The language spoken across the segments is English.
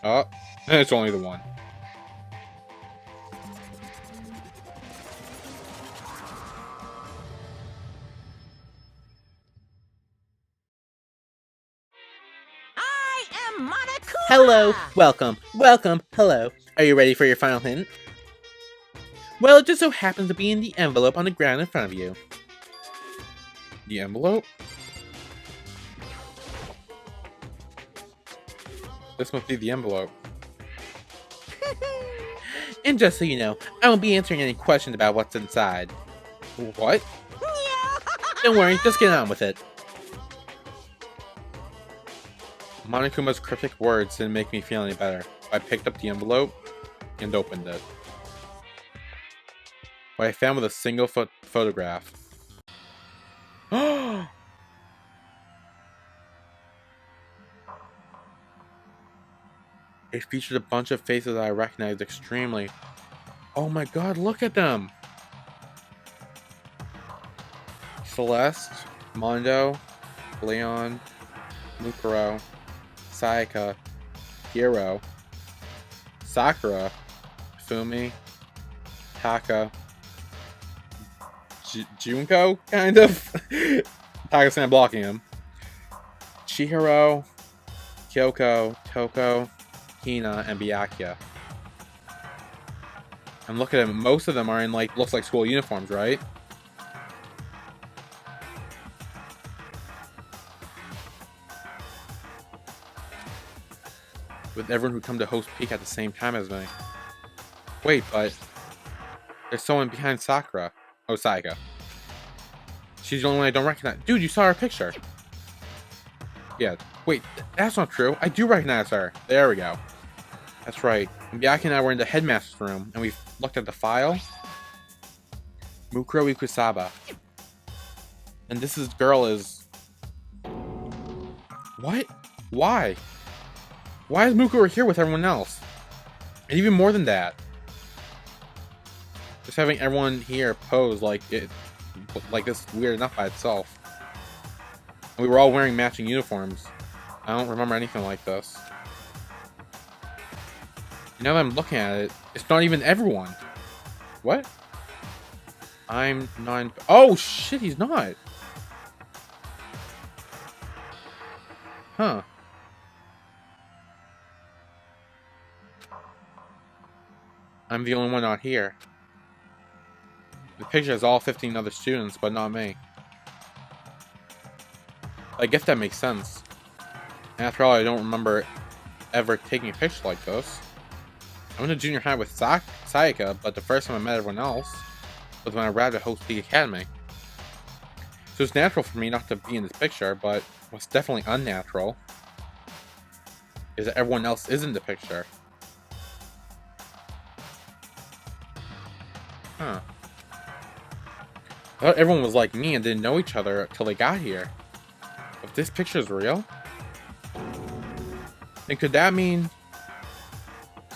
Oh, it's only the one. I am Monokuma! Hello, welcome, hello. Are you ready for your final hint? Well, it just so happens to be in the envelope on the ground in front of you. The envelope? This must be the envelope. And just so you know, I won't be answering any questions about what's inside. What? Don't worry, just get on with it. Monokuma's cryptic words didn't make me feel any better. I picked up the envelope and opened it. What I found was a single photograph. It featured a bunch of faces I recognized extremely. Oh my god, look at them! Celeste, Mondo, Leon, Mukuro, Sayaka, Hiro, Sakura, Fumi, Taka, Junko, kind of? Taka's not blocking him. Chihiro, Kyoko, Toko, Hina, and Byakuya. And look at them, most of them are in looks like school uniforms, right? With everyone who come to host Peak at the same time as me. Wait, but there's someone behind Sakura. Oh, Sayaka. She's the only one I don't recognize. Dude, you saw her picture. Yeah. Wait, that's not true. I do recognize her. There we go. That's right. Miyaki and I were in the headmaster's room, and we looked at the file. Mukuro Ikusaba. And this girl is... What? Why? Why is Mukuro here with everyone else? And even more than that. Just having everyone here pose like this is weird enough by itself. And we were all wearing matching uniforms. I don't remember anything like this. Now that I'm looking at it, it's not even everyone. What? I'm not... Oh shit, he's not. Huh. I'm the only one not here. The picture has all 15 other students, but not me. I guess that makes sense. After all, I don't remember ever taking a picture like this. I went to junior high with Sayaka, but the first time I met everyone else was when I arrived at Host Peak Academy. So it's natural for me not to be in this picture, but what's definitely unnatural is that everyone else is in the picture. Huh. I thought everyone was like me and didn't know each other until they got here. If this picture is real, then could that mean...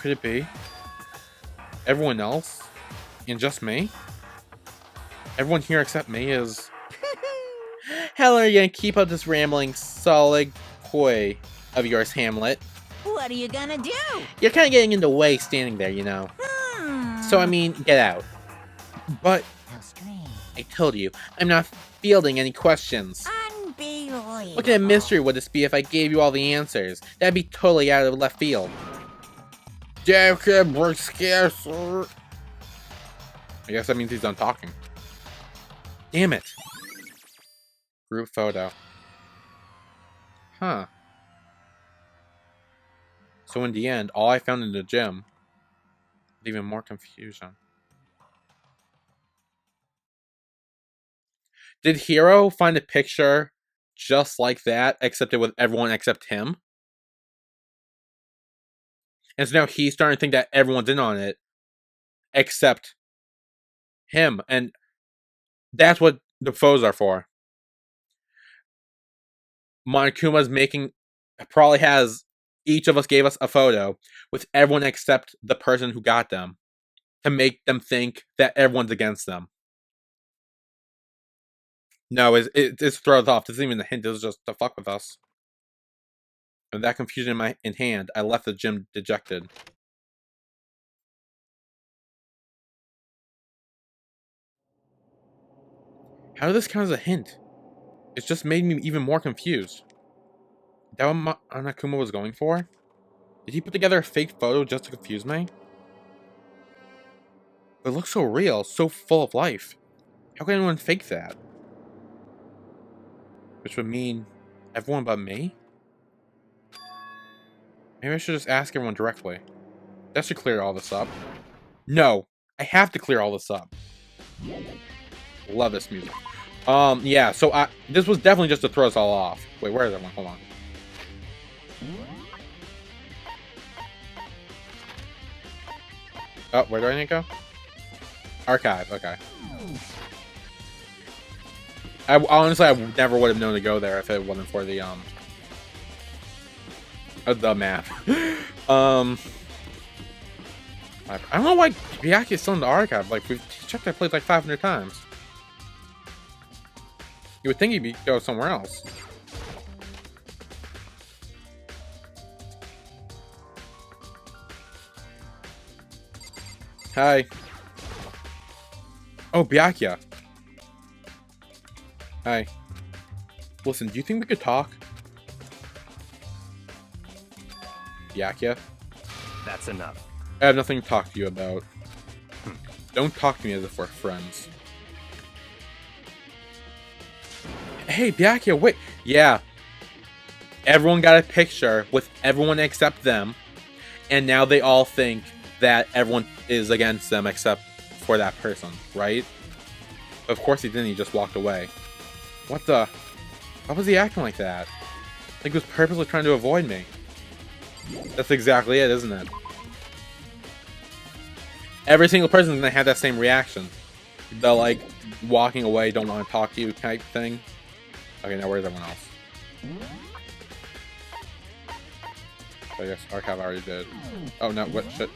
Could it be everyone else and just me? Everyone here except me is... How long are you gonna keep up this rambling solid poi of yours, Hamlet? What are you gonna do? You're kind of getting in the way standing there, you know. So, I mean, get out. But... How strange. I told you, I'm not fielding any questions. Unbelievable. What kind of mystery would this be if I gave you all the answers? That'd be totally out of left field. I guess that means he's done talking. Damn it. Group photo. Huh. So in the end, all I found in the gym was even more confusion. Did Hiro find a picture just like that, except it was everyone except him? And so now he's starting to think that everyone's in on it, except him. And that's what the photos are for. Monokuma's probably has, each of us gave us a photo with everyone except the person who got them to make them think that everyone's against them. No, it's throws off. This isn't even a hint. This is just to fuck with us. With that confusion in hand, I left the gym dejected. How did this count as a hint? It's just made me even more confused. Is that what Monokuma was going for? Did he put together a fake photo just to confuse me? It looks so real, so full of life. How can anyone fake that? Which would mean everyone but me? Maybe I should just ask everyone directly. That should clear all this up. No, I have to clear all this up. Love this music. Yeah, so this was definitely just to throw us all off. Wait, where is everyone? Hold on. Oh, where do I need to go? Archive, okay. Honestly, I never would have known to go there if it wasn't for the map. I don't know why Byakuya is still in the archive. Like, we've checked that place like 500 times. You would think he'd go somewhere else. Hi. Oh, Byakuya. Hi. Listen, do you think we could talk? Byakuya? That's enough. I have nothing to talk to you about. Don't talk to me as if we're friends. Hey, Byakuya, wait. Yeah. Everyone got a picture with everyone except them. And now they all think that everyone is against them except for that person, right? Of course he didn't, he just walked away. What the? Why was he acting like that? Like he was purposely trying to avoid me. That's exactly it, isn't it? Every single person is gonna have that same reaction. The like walking away, don't want to talk to you type thing. Okay, now where's everyone else? I guess Archive already did. Oh no, what shit?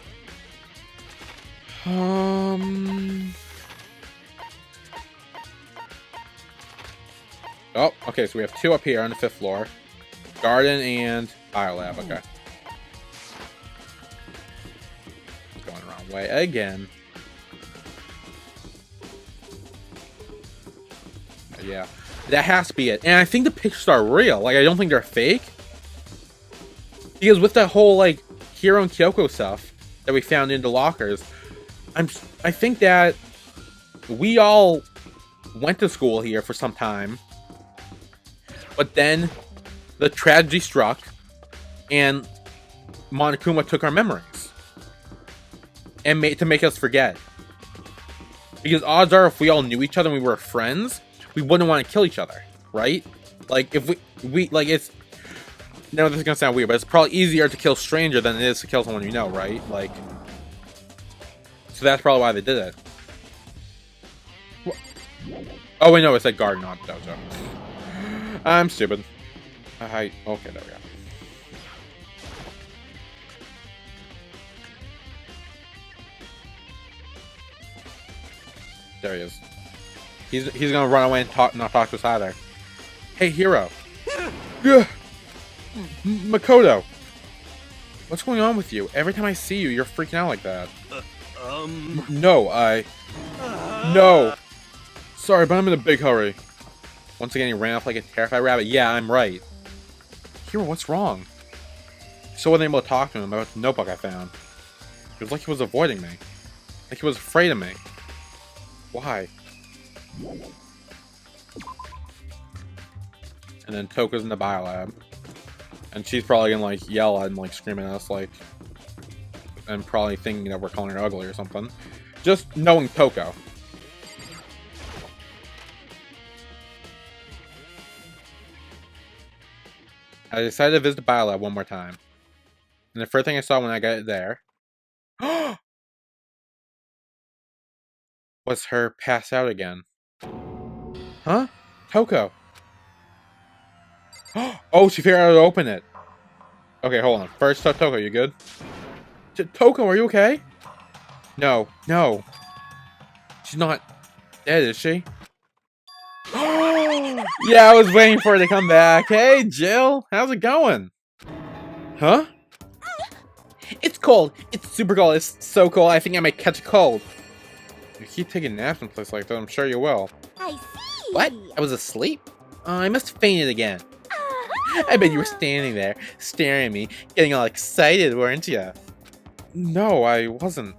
Oh, okay, so we have two up here on the 5th floor. Garden and Biolab, okay. Going the wrong way again. Yeah, that has to be it. And I think the pictures are real. Like, I don't think they're fake. Because with that whole, like, Hiro and Kyoko stuff that we found in the lockers, I think that we all went to school here for some time. But then the tragedy struck, and Monokuma took our memories. And to make us forget. Because odds are, if we all knew each other and we were friends, we wouldn't want to kill each other, right? Like, if we like, it's... No, this is gonna sound weird, but it's probably easier to kill a stranger than it is to kill someone you know, right? Like... So that's probably why they did it. Oh, wait, no, it's like garden, not dojo. I'm stupid. Okay, there we go. There he is. He's gonna run away and not talk to us either. Hey, Hiro. Yeah. Makoto. What's going on with you? Every time I see you, you're freaking out like that. No, No. Sorry, but I'm in a big hurry. Once again, he ran off like a terrified rabbit. Yeah, I'm right. Hiro, what's wrong? I still wasn't able to talk to him about the notebook I found. It was like he was avoiding me. Like he was afraid of me. Why? And then Toko's in the biolab. And she's probably gonna like yell at and like scream at us like, and probably thinking that we're calling her ugly or something. Just knowing Toko. I decided to visit the biolab one more time. And the first thing I saw when I got there was her pass out again. Huh? Toko. Oh, she figured out how to open it. Okay, hold on. First, Toko, you good? Toko, are you okay? No, no. She's not dead, is she? Yeah, I was waiting for her to come back. Hey, Jill, how's it going? Huh? It's cold. It's super cold. It's so cold. I think I might catch a cold. You keep taking naps in place like that, I'm sure you will. I see. What? I was asleep? I must have fainted again. I bet you were standing there, staring at me, getting all excited, weren't you? No, I wasn't.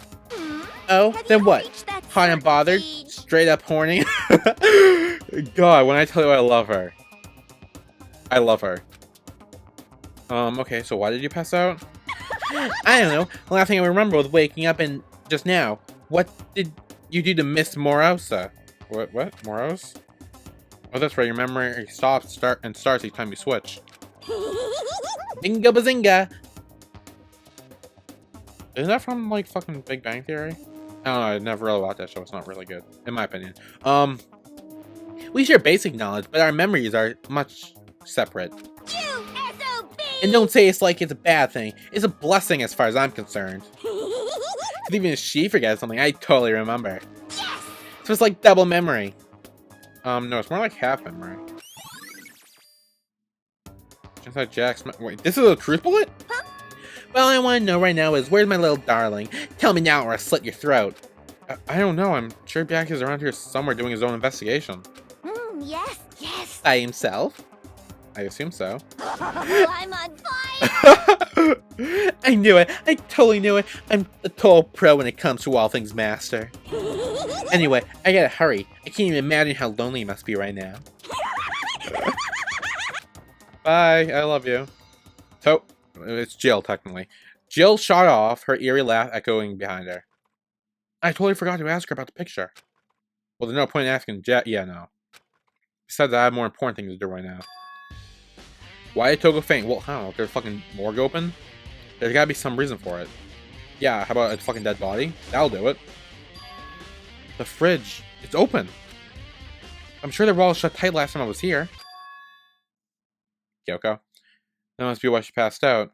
Oh, Have then you what? reached that Hot and bothered? stage? Straight up horny? God, when I tell you I love her. I love her. Okay, so why did you pass out? I don't know. The last thing I remember was waking up and just now. What did you do to Miss Morosa? What? Moros? Oh, that's right, your memory starts each time you switch. Bingo bazinga! Isn't that from, like, fucking Big Bang Theory? I don't know, I never really watched that show, it's not really good, in my opinion. We share basic knowledge, but our memories are much separate. You SOB! And don't say it's like it's a bad thing. It's a blessing as far as I'm concerned. 'Cause even if she forgets something, I totally remember. Yes! So it's like double memory. No, it's more like half memory. Just like Jack's wait, this is a truth bullet? Well, I want to know right now is, where's my little darling? Tell me now or I'll slit your throat. I don't know, I'm sure Jack is around here somewhere doing his own investigation. Yes. By himself? I assume so. I'm on fire! I knew it. I totally knew it. I'm a total pro when it comes to all things master. Anyway, I gotta hurry. I can't even imagine how lonely you must be right now. Bye, I love you. So, it's Jill, technically. Jill shot off, her eerie laugh echoing behind her. I totally forgot to ask her about the picture. Well, there's no point in asking Jack. Yeah, no. Besides, I have more important things to do right now. Why did Togo faint? Well, I don't know. If there's fucking morgue open, there's gotta be some reason for it. Yeah, how about a fucking dead body? That'll do it. The fridge. It's open. I'm sure the wall was shut tight last time I was here. Kyoko. That must be why she passed out.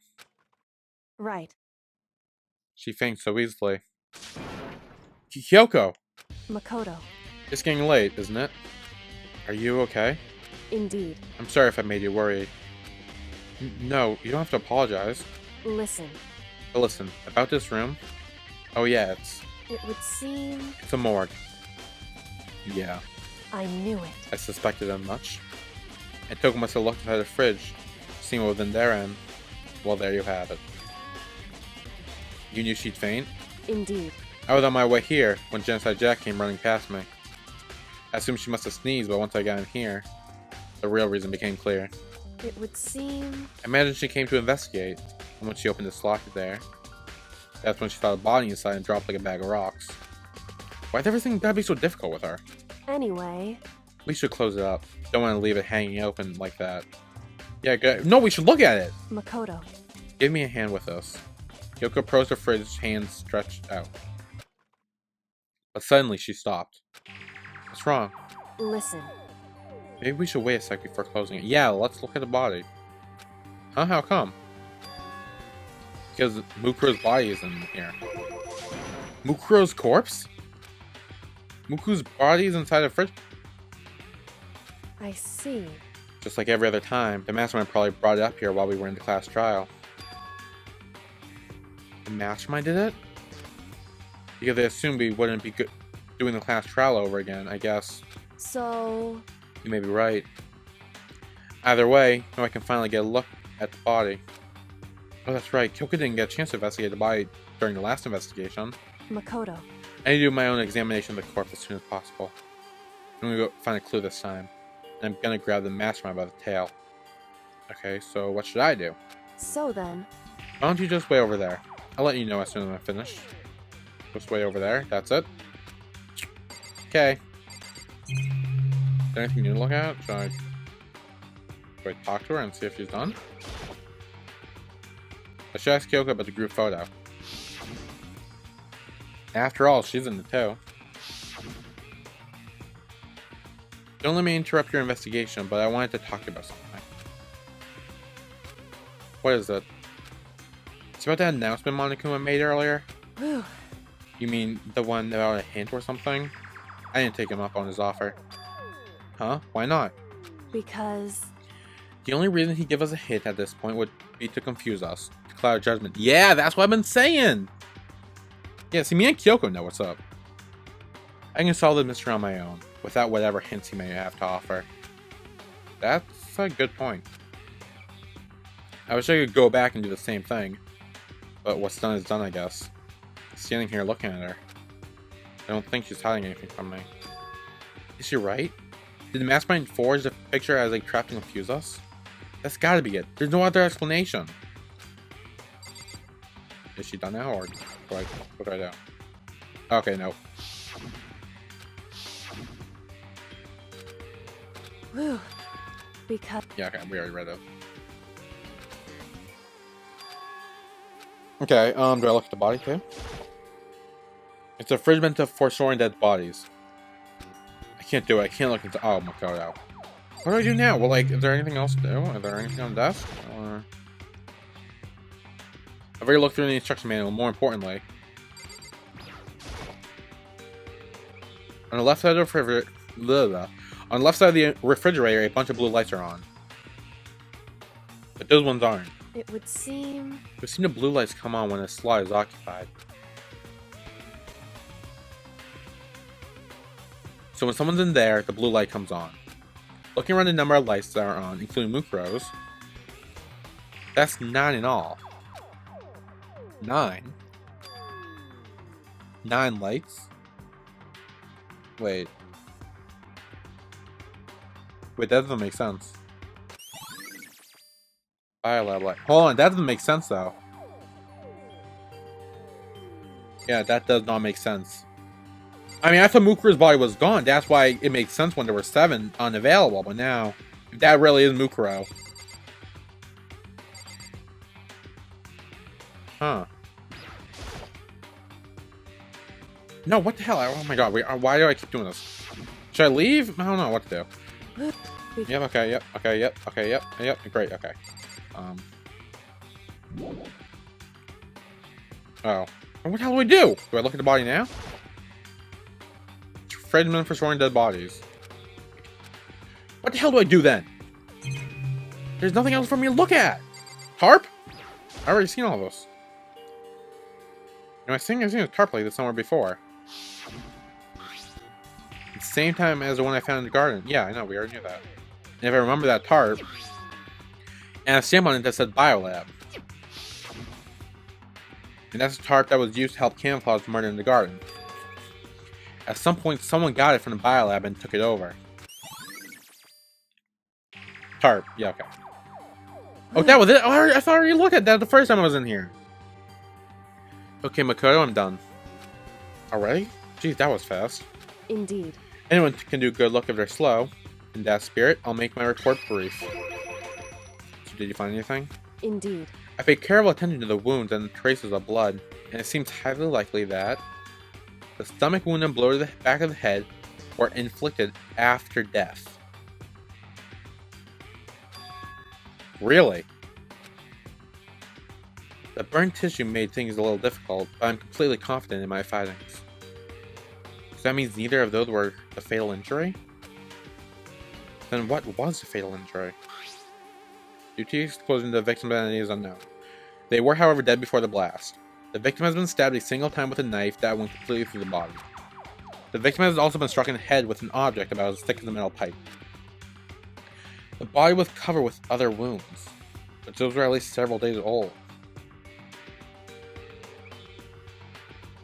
Right. She faints so easily. Kyoko! Makoto. It's getting late, isn't it? Are you okay? Indeed. I'm sorry if I made you worried. No, you don't have to apologize. Listen. But listen, about this room... Oh yeah, It would seem... it's a morgue. Yeah, I knew it. I suspected as much. And Togo must have looked inside the fridge, seen what was in there, and... well, there you have it. You knew she'd faint? Indeed. I was on my way here when Genocide Jack came running past me. I assumed she must have sneezed, but once I got in here, the real reason became clear. It would seem... I imagine she came to investigate, and when she opened this locker there, that's when she found a body inside and dropped like a bag of rocks. Why'd everything gotta be so difficult with her? Anyway... We should close it up. Don't want to leave it hanging open like that. Yeah, good. No, we should look at it! Makoto. Give me a hand with this. Kyoko approached the fridge, hands stretched out. But suddenly she stopped. What's wrong? Listen. Maybe we should wait a sec before closing it. Yeah, let's look at the body. Huh? How come? Because Mukuro's body is in here. Mukuro's corpse? Muku's body is inside the fridge? I see. Just like every other time, the mastermind probably brought it up here while we were in the class trial. The mastermind did it? Because they assumed we wouldn't be doing the class trial over again, I guess. So... You may be right. Either way, now I can finally get a look at the body. Oh, that's right. Kyoko didn't get a chance to investigate the body during the last investigation. Makoto. I need to do my own examination of the corpse as soon as possible. I'm gonna go find a clue this time. And I'm gonna grab the mastermind by the tail. Okay, so what should I do? So then... Why don't you just wait over there? I'll let you know as soon as I'm finished. Just wait over there. That's it. Okay. Is there anything new to look at? Should I talk to her and see if she's done? I should ask Kyoko about the group photo. After all, she's in the tow. Don't let me interrupt your investigation, but I wanted to talk to you about something. What is it? It's about that announcement Monokuma made earlier? Whew. You mean the one about a hint or something? I didn't take him up on his offer. Huh? Why not? Because... The only reason he'd give us a hint at this point would be to confuse us, to cloud judgment. Yeah, that's what I've been saying! Yeah, see, me and Kyoko know what's up. I can solve the mystery on my own, without whatever hints he may have to offer. That's a good point. I wish I could go back and do the same thing. But what's done is done, I guess. Standing here looking at her. I don't think she's hiding anything from me. Is she right? Did the mastermind forge the picture as they trapped and confuse us? That's gotta be it. There's no other explanation. Is she done now, or what do I do? Okay, no. Whew. Because Yeah, okay, we already read it. Okay, do I look at the body too? It's a fridge meant for storing dead bodies. I can't do it. I can't look into. Oh my god! What do I do now? Well, like, is there anything else to do? Is there anything on the desk? Or I've already looked through the instruction manual. More importantly, on the left side of the refrigerator, a bunch of blue lights are on, but those ones aren't. it would seem. We've seen the blue lights come on when a slot is occupied. So when someone's in there, the blue light comes on. Looking around the number of lights that are on, including Mukuro's, that's 9 in all. 9? 9 lights? Wait, that doesn't make sense. Biolab light. Hold on, that doesn't make sense though. Yeah, that does not make sense. I mean, I thought Mukuro's body was gone. That's why it makes sense when there were 7 unavailable. But now, if that really is Mukuro. Huh. No, what the hell? Oh my god, why do I keep doing this? Should I leave? I don't know what to do. Yep, okay, yep, okay, yep, okay, yep, great, okay. Oh. What the hell do I do? Do I look at the body now? Fredman for storing dead bodies. What the hell do I do then? There's nothing else for me to look at. Tarp? I already seen all this. I've seen a tarp like this somewhere before. At the same time as the one I found in the garden. Yeah, I know, we already knew that. And if I remember that tarp, and a stamp on it that said Biolab. And that's a tarp that was used to help camouflage the murder in the garden. At some point, someone got it from the Biolab and took it over. Tarp. Yeah, okay. Oh, that was it? Oh, I thought I already looked at that the first time I was in here. Okay, Makoto, I'm done. Already? Jeez, that was fast. Indeed. Anyone can do a good look if they're slow. In that spirit, I'll make my report brief. So did you find anything? Indeed. I paid careful attention to the wounds and the traces of blood, and it seems highly likely that the stomach wound and blow to the back of the head were inflicted after death. Really? The burnt tissue made things a little difficult, but I'm completely confident in my findings. So that means neither of those were the fatal injury? Then what was the fatal injury? Due to exposing the victim's identity is unknown. They were, however, dead before the blast. The victim has been stabbed a single time with a knife that went completely through the body. The victim has also been struck in the head with an object about as thick as a metal pipe. The body was covered with other wounds, but those were at least several days old.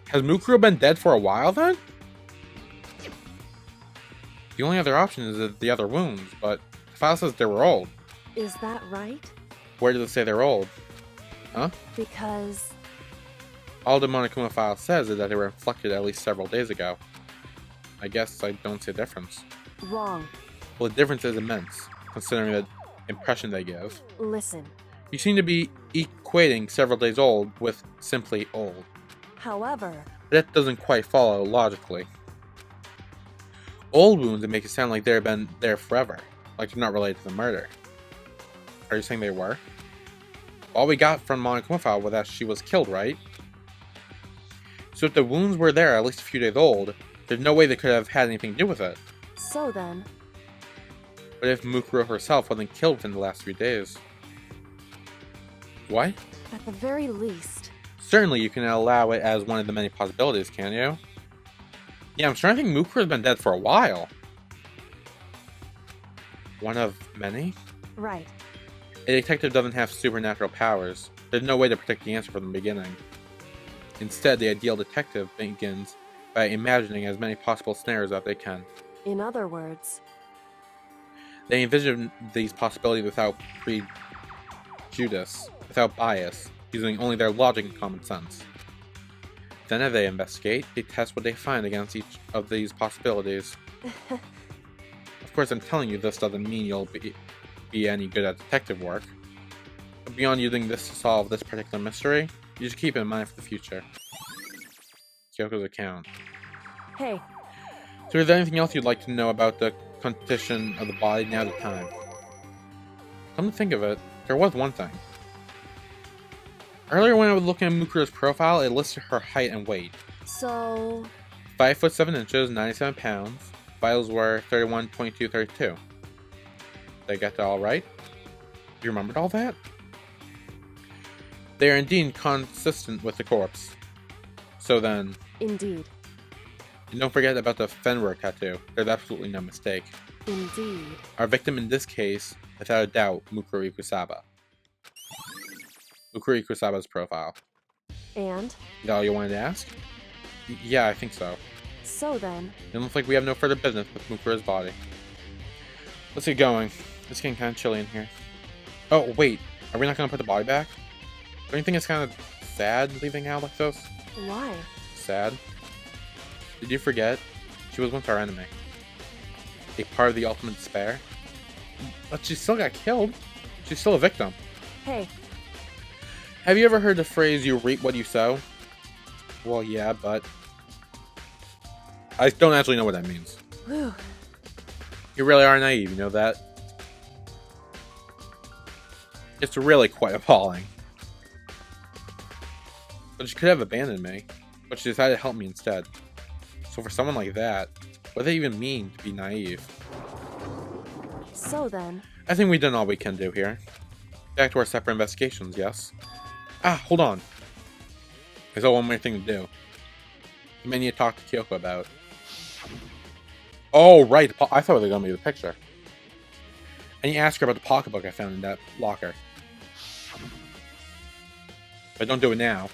Has Mukuro been dead for a while then? The only other option is the other wounds, but the file says they were old. Is that right? Where does it say they're old? Huh? Because... All the Monokuma file says is that they were inflicted at least several days ago. I guess I don't see a difference. Wrong. Well, the difference is immense, considering the impression they give. Listen. You seem to be equating several days old with simply old. However... That doesn't quite follow logically. Old wounds that make it sound like they've been there forever, like they're not related to the murder. Are you saying they were? All we got from Monokuma file was that she was killed, right? So if the wounds were there at least a few days old, there's no way they could have had anything to do with it. So then... But if Mukuro herself wasn't killed within the last few days? What? At the very least. Certainly you can allow it as one of the many possibilities, can you? Yeah, I'm starting to think Mukura's been dead for a while. One of many? Right. A detective doesn't have supernatural powers. There's no way to predict the answer from the beginning. Instead, the ideal detective begins by imagining as many possible scenarios that they can. In other words, They envision these possibilities without prejudice, without bias, using only their logic and common sense. Then as they investigate, they test what they find against each of these possibilities. Of course, I'm telling you this doesn't mean you'll be any good at detective work. But beyond using this to solve this particular mystery, you should keep it in mind for the future. Kyoko's account. hey, So is there anything else you'd like to know about the condition of the body? Now's the time. Come to think of it, there was one thing. Earlier when I was looking at Mukura's profile, it listed her height and weight. so 5 foot 7 inches, 97 pounds. Vitals were 31, 22, 32. Did I get that all right? You remembered all that? They are indeed consistent with the corpse. So then, indeed, and don't forget about the Fenrir tattoo. There's absolutely no mistake. indeed. Our victim in this case, without a doubt, Mukuro Ikusaba. Mukuro Ikusaba's profile. And Is that all you wanted to ask? Yeah, I think so. so then, It looks like we have no further business with Mukuro's body. Let's get going. It's getting kind of chilly in here. Oh, wait. Are we not going to put the body back? Don't you think it's kind of sad leaving out like this? why? Sad? Did you forget? She was once our enemy. A part of the ultimate despair. But she still got killed. She's still a victim. Hey, Have you ever heard the phrase, you reap what you sow? Well, yeah, but I don't actually know what that means. whew, You really are naive, you know that? It's really quite appalling. But she could have abandoned me, but she decided to help me instead. So for someone like that, what does it even mean to be naive? so then, I think we've done all we can do here. Back to our separate investigations, yes? Ah, hold on. There's still one more thing to do. You may need to talk to Kyoko about. Oh, right. I thought it was going to be the picture. I need to ask her about the pocketbook I found in that locker. But don't do it now.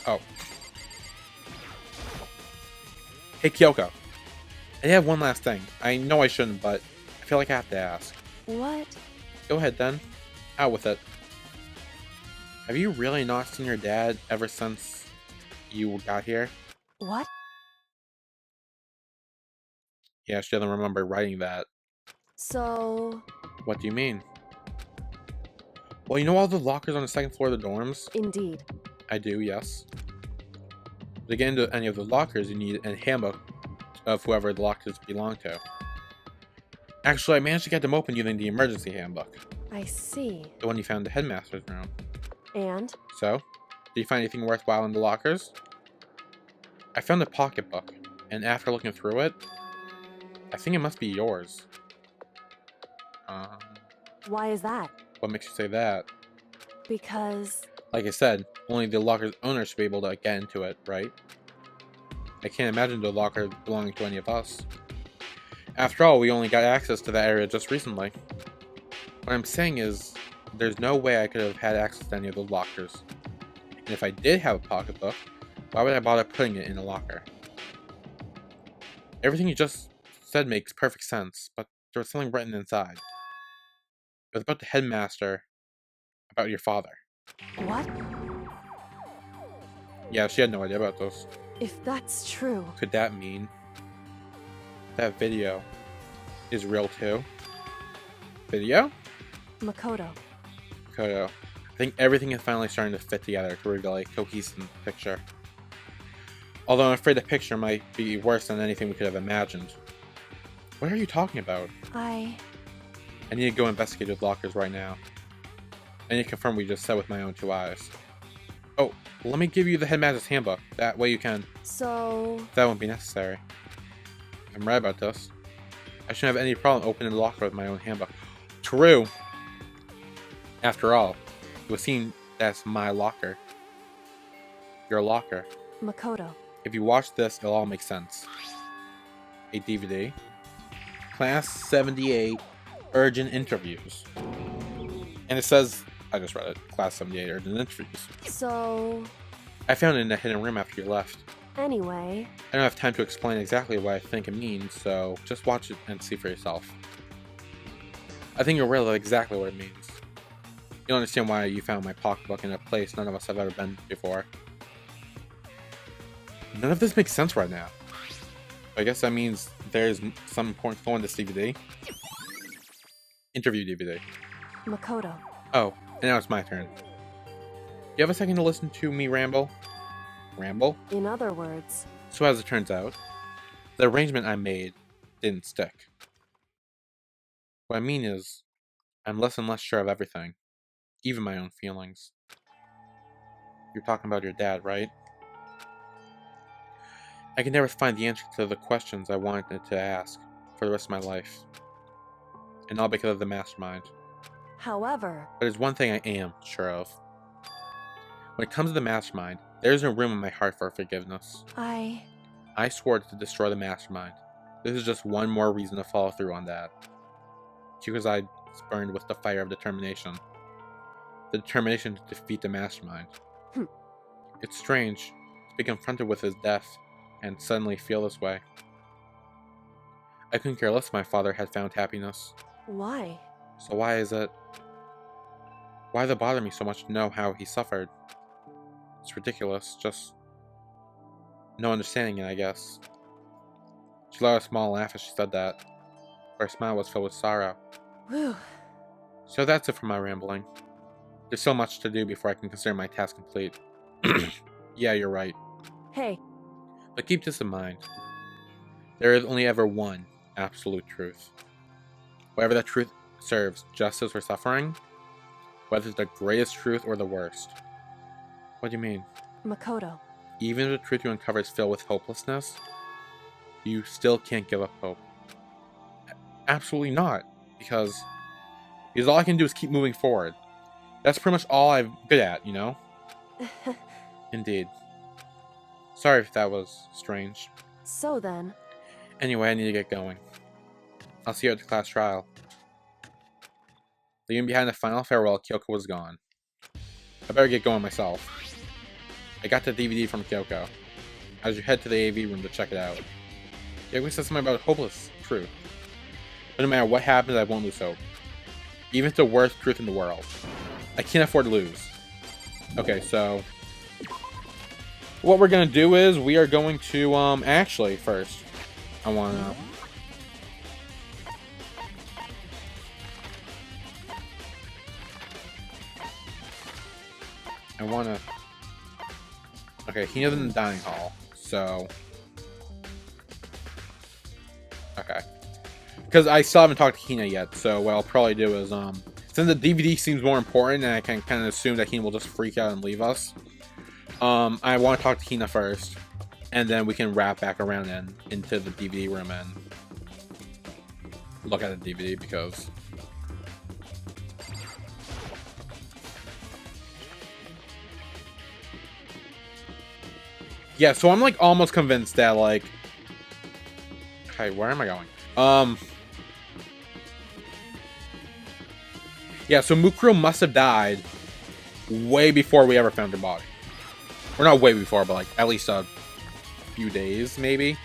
Oh. Hey, Kyoko. I have one last thing. I know I shouldn't, but I feel like I have to ask. what? Go ahead, then. Out with it. Have you really not seen your dad ever since you got here? What? Yeah, she doesn't remember writing that. So, What do you mean? Well, you know all the lockers on the second floor of the dorms? indeed. I do, yes. To get into any of the lockers, you need a handbook of whoever the lockers belong to. Actually, I managed to get them open using the emergency handbook. I see. The one you found in the headmaster's room. And? So, did you find anything worthwhile in the lockers? I found a pocketbook, and after looking through it, I think it must be yours. Why is that? What makes you say that? Because, Like I said, only the locker's owner should be able to get into it, right? I can't imagine the locker belonging to any of us. After all, we only got access to that area just recently. What I'm saying is, there's no way I could have had access to any of those lockers. And if I did have a pocketbook, why would I bother putting it in a locker? Everything you just said makes perfect sense, but there was something written inside. It was about the headmaster, about your father. what? Yeah, she had no idea about those. If that's true, Could that mean that video is real too? Video? Makoto. Kodo. I think everything is finally starting to fit together to reveal a cohesive picture. Although I'm afraid the picture might be worse than anything we could have imagined. What are you talking about? I need to go investigate those lockers right now. I need to confirm what you just said with my own 2 eyes. Oh, let me give you the headmaster's handbook. That way you can... So, That won't be necessary. I'm right about this. I shouldn't have any problem opening the locker with my own handbook. True. After all, It was seen that's my locker. Your locker. Makoto. If you watch this, it'll all make sense. A DVD. Class 78 Urgent Interviews. And it says, I just read it, Class 78 Urgent Interviews. So, I found it in a hidden room after you left. anyway, I don't have time to explain exactly what I think it means, so just watch it and see for yourself. I think you'll realize exactly what it means. You'll understand why you found my pocketbook in a place none of us have ever been before. None of this makes sense right now. I guess that means there's some important info in this DVD. Interview DVD. Makoto. Oh, and now it's my turn. You have a second to listen to me ramble? Ramble? In other words, So as it turns out, the arrangement I made didn't stick. What I mean is, I'm less and less sure of everything. Even my own feelings. You're talking about your dad, right? I can never find the answer to the questions I wanted to ask for the rest of my life. And all because of the mastermind. however, But there's one thing I am sure of. When it comes to the mastermind, there's no room in my heart for forgiveness. I swore to destroy the mastermind. This is just one more reason to follow through on that. Kyoko's eyes burned with the fire of determination. The determination to defeat the mastermind. It's strange to be confronted with his death and suddenly feel this way. I couldn't care less if my father had found happiness. why? So why is it? Why does it bother me so much to know how he suffered? It's ridiculous, just no understanding it, I guess. She let out a small laugh as she said that. Her smile was filled with sorrow. Whew. So that's it for my rambling. There's so much to do before I can consider my task complete. Yeah, you're right. Hey, But keep this in mind. There is only ever one absolute truth. Whatever that truth serves, justice or suffering, whether it's the greatest truth or the worst. What do you mean? Makoto. Even if the truth you uncover is filled with hopelessness, you still can't give up hope. Absolutely not. Because all I can do is keep moving forward. That's pretty much all I'm good at, you know? Indeed. Sorry if that was strange. So then, Anyway, I need to get going. I'll see you at the class trial. Leaving behind a final farewell, Kyoko was gone. I better get going myself. I got the DVD from Kyoko. I should head to the AV room to check it out. Kyoko said something about hopeless truth. But no matter what happens, I won't lose hope. Even if it's the worst truth in the world. I can't afford to lose. Okay, so what we're gonna do is we are going to actually first I wanna okay, he is in the dining hall, so okay. Because I still haven't talked to Hina yet, so what I'll probably do is, since the DVD seems more important, and I can kind of assume that Hina will just freak out and leave us, I want to talk to Hina first, and then we can wrap back around and into the DVD room and look at the DVD, because yeah, so I'm like almost convinced that like, hey, where am I going? Yeah, so Mukuro must have died way before we ever found her body. Or not way before, but like at least a few days, maybe.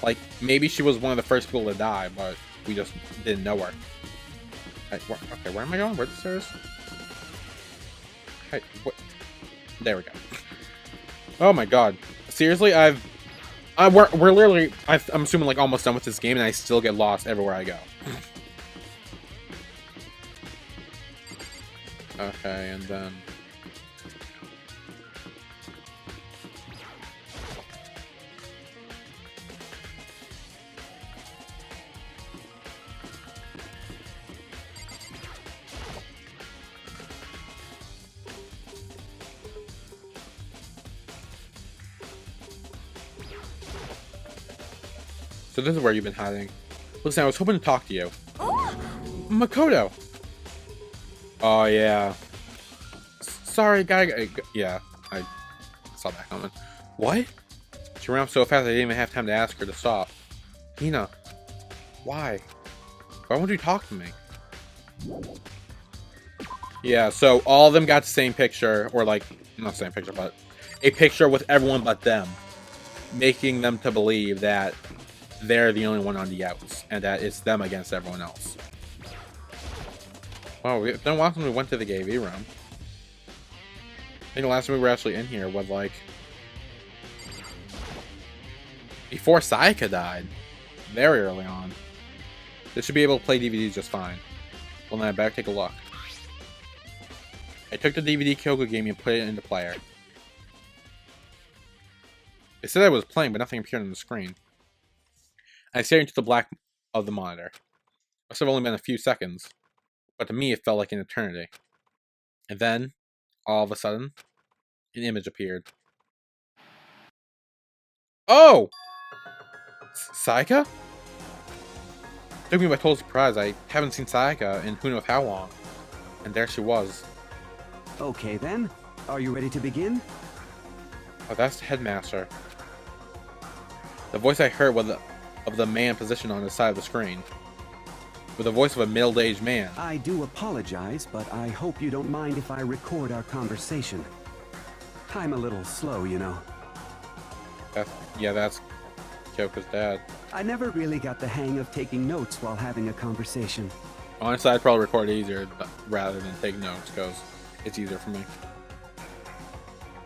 Like, maybe she was one of the first people to die, but we just didn't know her. Hey, okay, where am I going? Where's the stairs? Hey, what? There we go. Oh my god. Seriously, we're literally, I'm assuming like almost done with this game, and I still get lost everywhere I go. Okay, and then so this is where you've been hiding. Listen, I was hoping to talk to you. Makoto! Oh, yeah. sorry, guy. Yeah, I saw that coming. What? She ran up so fast I didn't even have time to ask her to stop. Hina, why? Why won't you talk to me? Yeah, so all of them got the same picture, or like, not the same picture, but a picture with everyone but them, making them to believe that they're the only one on the outs, and that it's them against everyone else. Wow, then last time we went to the AV room. I think the last time we were actually in here was like before Sayaka died, very early on. They should be able to play DVDs just fine. Well, then I better take a look. I took the DVD Kyoko gave me and put it into player. It said I was playing, but nothing appeared on the screen. I stared into the black of the monitor. It must have only been a few seconds, but to me it felt like an eternity. And then, all of a sudden, an image appeared. Oh! Sayaka? Took me by total surprise. I haven't seen Sayaka in who knows how long. And there she was. Okay then, are you ready to begin? Oh, that's the headmaster. The voice I heard was of the man positioned on the side of the screen. With the voice of a middle-aged man. I do apologize, but I hope you don't mind if I record our conversation. I'm a little slow, you know. That's Kyoko's dad. I never really got the hang of taking notes while having a conversation. Honestly, I'd probably record it easier rather than take notes, because it's easier for me.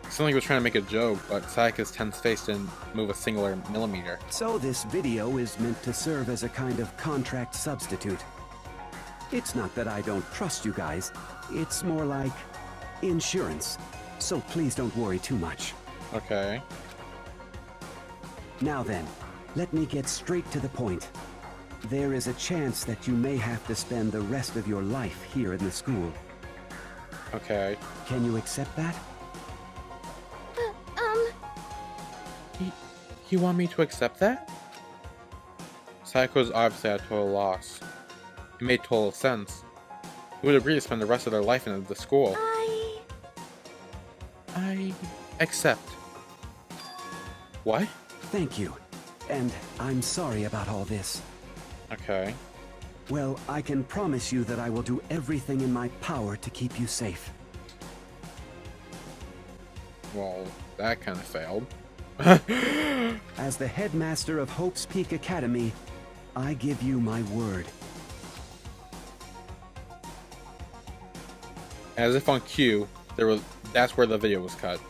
It sounded like he was trying to make a joke, but Sayaka's tense face didn't move a singular millimeter. So this video is meant to serve as a kind of contract substitute. It's not that I don't trust you guys, it's more like insurance. So please don't worry too much. Okay. Now then, let me get straight to the point. There is a chance that you may have to spend the rest of your life here in the school. Okay. Can you accept that? You want me to accept that? Sayaka was obviously at a total loss. It made total sense. Who would agree to spend the rest of their life in the school? I accept. What? Thank you. And I'm sorry about all this. Okay. Well, I can promise you that I will do everything in my power to keep you safe. Well, that kind of failed. As the headmaster of Hope's Peak Academy, I give you my word. As if on cue, that's where the video was cut.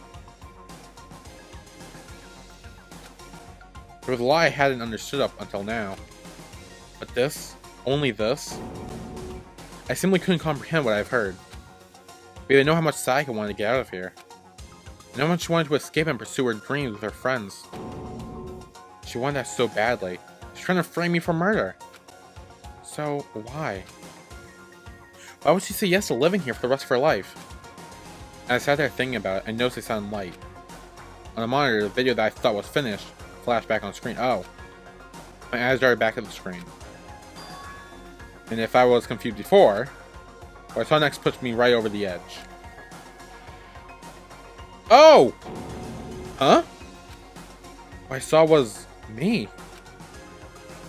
There was a lie I hadn't understood up until now. But this, only this, I simply couldn't comprehend what I've heard. Because I know how much Sayaka wanted to get out of here. I know how much she wanted to escape and pursue her dreams with her friends. She wanted that so badly. She's trying to frame me for murder. So, why? Why would she say yes to living here for the rest of her life? As I sat there thinking about it, I noticed a sudden light. On the monitor, the video that I thought was finished flashed back on screen. Oh. My eyes darted back at the screen. And if I was confused before, what I saw next pushed me right over the edge. Oh! Huh? What I saw was me.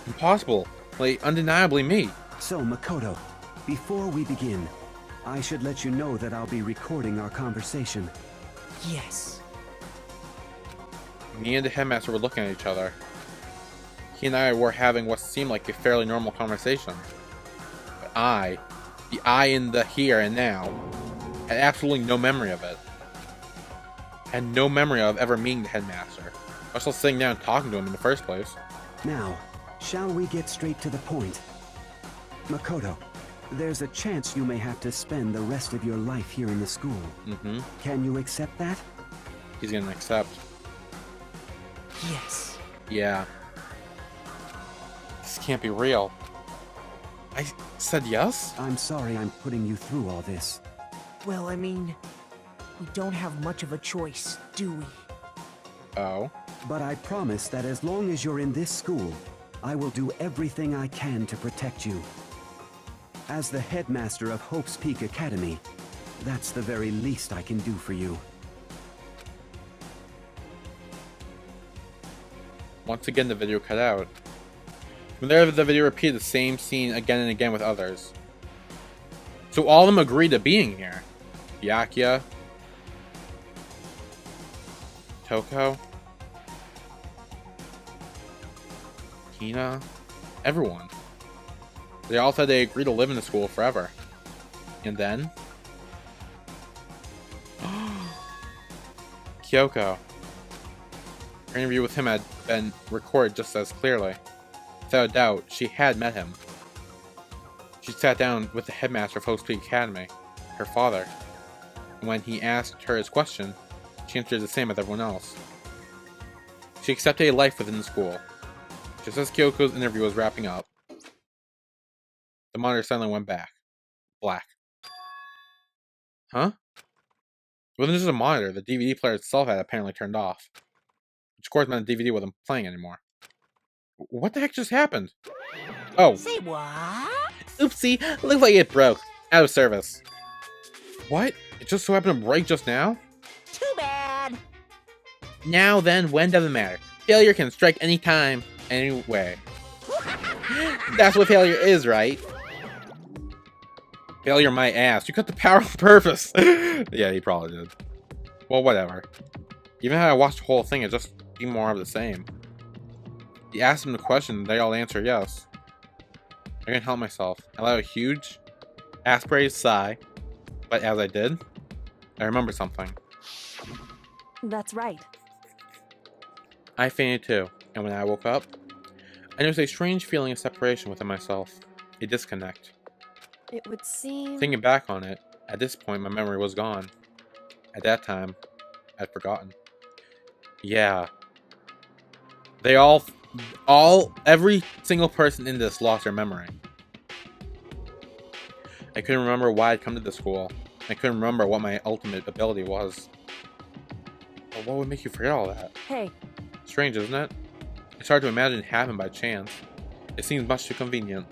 Impossible. Like, undeniably me. So, Makoto, before we begin, I should let you know that I'll be recording our conversation. Yes. Me and the headmaster were looking at each other. He and I were having what seemed like a fairly normal conversation. But the I in the here and now, had absolutely no memory of it. Had no memory of ever meeting the headmaster. I was still sitting down and talking to him in the first place. Now, shall we get straight to the point? Makoto, there's a chance you may have to spend the rest of your life here in the school. Mm-hmm. Can you accept that? He's gonna accept. Yes. Yeah. This can't be real. I said yes? I'm sorry I'm putting you through all this. Well, I mean, we don't have much of a choice, do we? Oh. But I promise that as long as you're in this school, I will do everything I can to protect you. As the headmaster of Hope's Peak Academy, That's the very least I can do for you. Once again, the video cut out. From there, the video repeated the same scene again and again with others. So all of them agreed to being here. Byakuya, Toko, Hina, everyone. They all said they agreed to live in the school forever. And then... Kyoko. Her interview with him had been recorded just as clearly. Without a doubt, she had met him. She sat down with the headmaster of Host Peak Academy, her father. And when he asked her his question, she answered the same as everyone else. She accepted a life within the school. Just as Kyoko's interview was wrapping up, the monitor suddenly went black. Huh? It wasn't just a monitor, the DVD player itself had apparently turned off. Which of course meant the DVD wasn't playing anymore. What the heck just happened? Oh. Say what? Oopsie, looks like it broke. Out of service. What? It just so happened to break just now? Too bad. Now then, when doesn't matter. Failure can strike any time, anyway. That's what failure is, right? Failure my ass. You cut the power on purpose. Yeah, he probably did. Well, whatever. Even if I watched the whole thing, it'd just be more of the same. He asked them the question, they all answer yes. I couldn't help myself. I let out a huge, aspirated sigh, but as I did, I remembered something. That's right. I fainted too, and when I woke up, I noticed a strange feeling of separation within myself. A disconnect. It would seem... Thinking back on it, at this point my memory was gone. At that time, I'd forgotten. Yeah. They every single person in this lost their memory. I couldn't remember why I'd come to the school. I couldn't remember what my ultimate ability was. But what would make you forget all that? Hey, Strange, isn't it? It's hard to imagine it happened by chance. It seems much too convenient.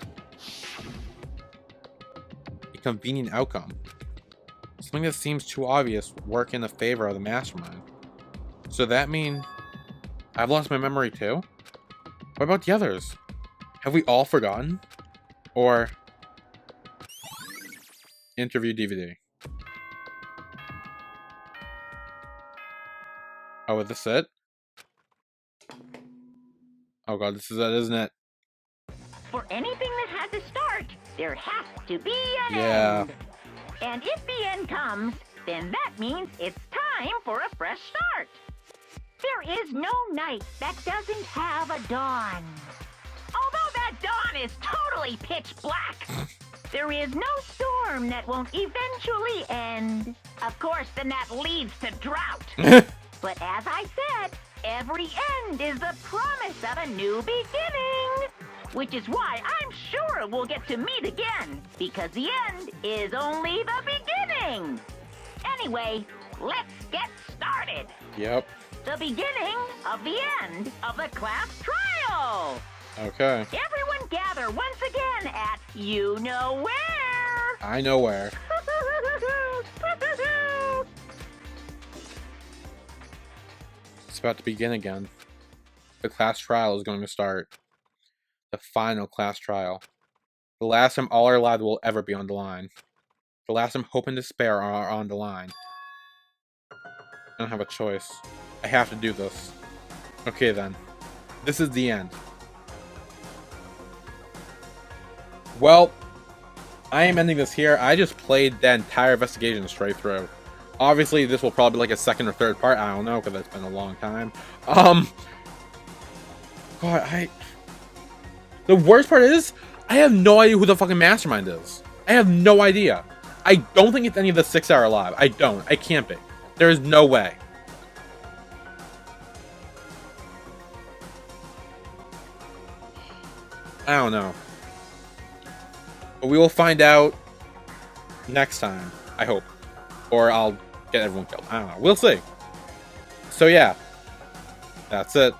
A convenient outcome. Something that seems too obvious work in the favor of the mastermind. So that mean I've lost my memory too? What about the others? Have we all forgotten? Or interview DVD. Oh, is this it? Oh god, this is it, isn't it? For anything that has a start, there has to be an Yeah. end. And if the end comes, then that means it's time for a fresh start. There is no night that doesn't have a dawn. Although that dawn is totally pitch black, there is no storm that won't eventually end. Of course, then that leads to drought. But as I said, every end is the promise of a new beginning. Which is why I'm sure we'll get to meet again, because the end is only the beginning. Anyway, let's get started. Yep. The beginning of the end of the class trial. Okay. Everyone gather once again at you know where. I know where. It's about to begin again. The class trial is going to start. The final class trial. The last time all our lives will ever be on the line. The last time hope and despair are on the line. I don't have a choice. I have to do this. Okay then. This is the end. Well, I am ending this here. I just played the entire investigation straight through. Obviously, this will probably be like a second or third part. I don't know, because it's been a long time. God, the worst part is, I have no idea who the fucking mastermind is. I have no idea. I don't think it's any of the 6 hour alive. I don't. I can't be. There is no way. I don't know. But we will find out next time, I hope. Or I'll get everyone killed. I don't know. We'll see. So yeah. That's it.